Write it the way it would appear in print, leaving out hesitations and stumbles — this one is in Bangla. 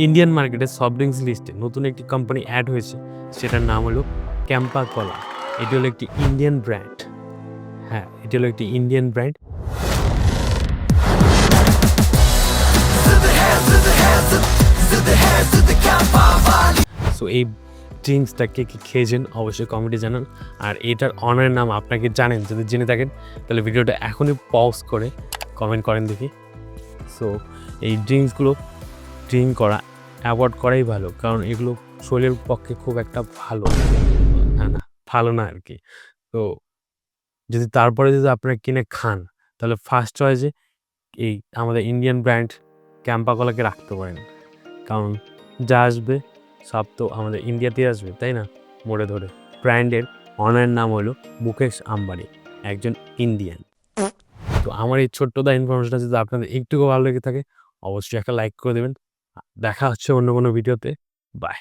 ইন্ডিয়ান মার্কেটে সফট ড্রিঙ্কস লিস্টে নতুন একটি কোম্পানি অ্যাড হয়েছে, সেটার নাম হলো ক্যাম্পা কলা। এটি হলো একটি ইন্ডিয়ান ব্র্যান্ড। হ্যাঁ, এটি হলো একটি ইন্ডিয়ান ব্র্যান্ড। সো এই ড্রিঙ্কসটা কে খেয়েছেন অবশ্যই কমেন্টে জানান। আর এটার অনারের নাম আপনাকে জানেন, যদি জেনে থাকেন তাহলে ভিডিওটা এখনই পজ করে কমেন্ট করেন দেখি। সো এই ড্রিঙ্কসগুলো ড্রিঙ্ক করা অ্যাভয়েড করাই ভালো, কারণ এগুলো শরীরের পক্ষে খুব একটা ভালো ভালো না আর কি। তো তারপরে যদি আপনারা কিনে খান, তাহলে ফার্স্ট চয়েসে এই আমাদের ইন্ডিয়ান ব্র্যান্ড ক্যাম্পা কলাকে রাখতে পারেন, কারণ যা আসবে সব তো আমাদের ইন্ডিয়াতেই আসবে, তাই না? মোড়ে ধরে ব্র্যান্ডের অনারের নাম হলো মুকেশ আম্বানি, একজন ইন্ডিয়ান। তো আমার এই ছোট্ট ইনফরমেশনটা যদি আপনাদের একটুকু ভালো লেগে থাকে, অবশ্যই একটা লাইক করে দেবেন। দেখা হচ্ছে অন্য কোনো ভিডিওতে। বাই।